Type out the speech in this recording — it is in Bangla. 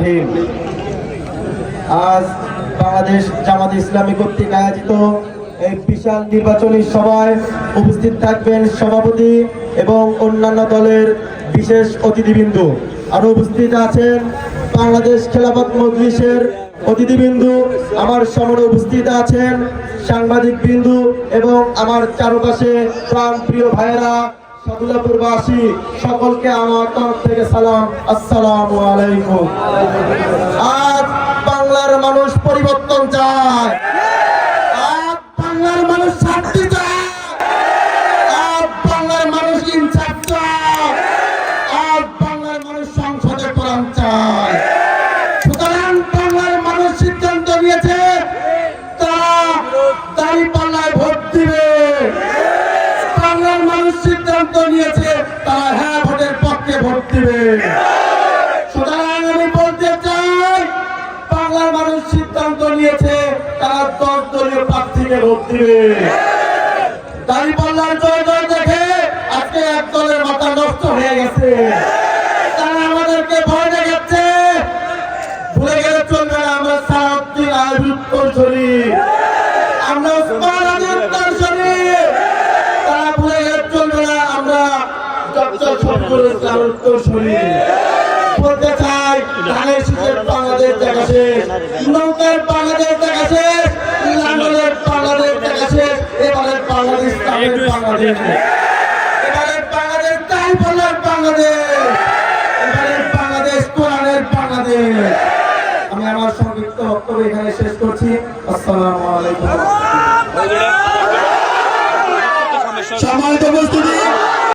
রহিম। আজ বাংলাদেশ জামাত ইসলামী কর্তৃক আয়োজিত এই বিশাল নির্বাচনী সভায় উপস্থিত থাকবেন সভাপতি এবং অন্যান্য দলের বিশেষ অতিথিবৃন্দ। আরো উপস্থিত আছেন বাংলাদেশ খেলাফত মজলিসের অতিথিবৃন্দু, আমার সামনে উপস্থিত আছেন সাংবাদিক বিন্দু এবং আমার চারপাশে প্রাণ প্রিয় ভাইয়েরা সাদুল্লাহপুরবাসী, সকলকে আমার তরফ থেকে সালাম, আসসালামু আলাইকুম। আজ বাংলার মানুষ পরিবর্তন চায়, আজ বাংলার মানুষ শান্তি চায়, আজ বাংলার মানুষ ইনসাফ চায়, আজ বাংলার মানুষ সংসদে কোরআন চায়। সুতরাং বাংলার মানুষ সিদ্ধান্ত নিয়েছে তারা দাঁড়িপাল্লায় ভোট দিবে। বাংলার মানুষ সিদ্ধান্ত নিয়েছে তারা হ্যাঁ ভোটের পক্ষে ভোট দিবে। সুতরাং আমি বলতে চাই, বাংলার মানুষ সিদ্ধান্ত নিয়েছে তারা 10 দলীয় প্রার্থীকে ভোট দিবে। দাঁড়িপাল্লার জয় জয় দেখে আজকে এক দলের মাথা নষ্ট হয়ে গেছে, তারা আমাদেরকে ভয় দেখাচ্ছে। ভুলে গেলে চলবে না, আমরা সারাউদ্দিন আইয়ুব উত্তরসূরি, আমরা ওসমান আলী উত্তরসূরি। তারা ভুলে গেলে চলবে না, আমরা ডক্টর শফিকুল ইসলাম উত্তরসূরি। বলতে চাই, ধানের শীষের বাংলাদেশ দেখা শেষ, নৌকার বাংলাদেশ দেখা শেষ, লাঙ্গলের বাংলাদেশ দেখা শেষ। এবারের বাংলাদেশ ইসলামের বাংলাদেশ, এবারের বাংলাদেশ দাঁড়িপাল্লার বাংলাদেশ, এবারের বাংলাদেশ কোরআনের বাংলাদেশ। আমি আমার সংক্ষিপ্ত বক্তব্য এখানে শেষ করছি। আসসালামু আলাইকুম। সম্মানিত উপস্থিতি।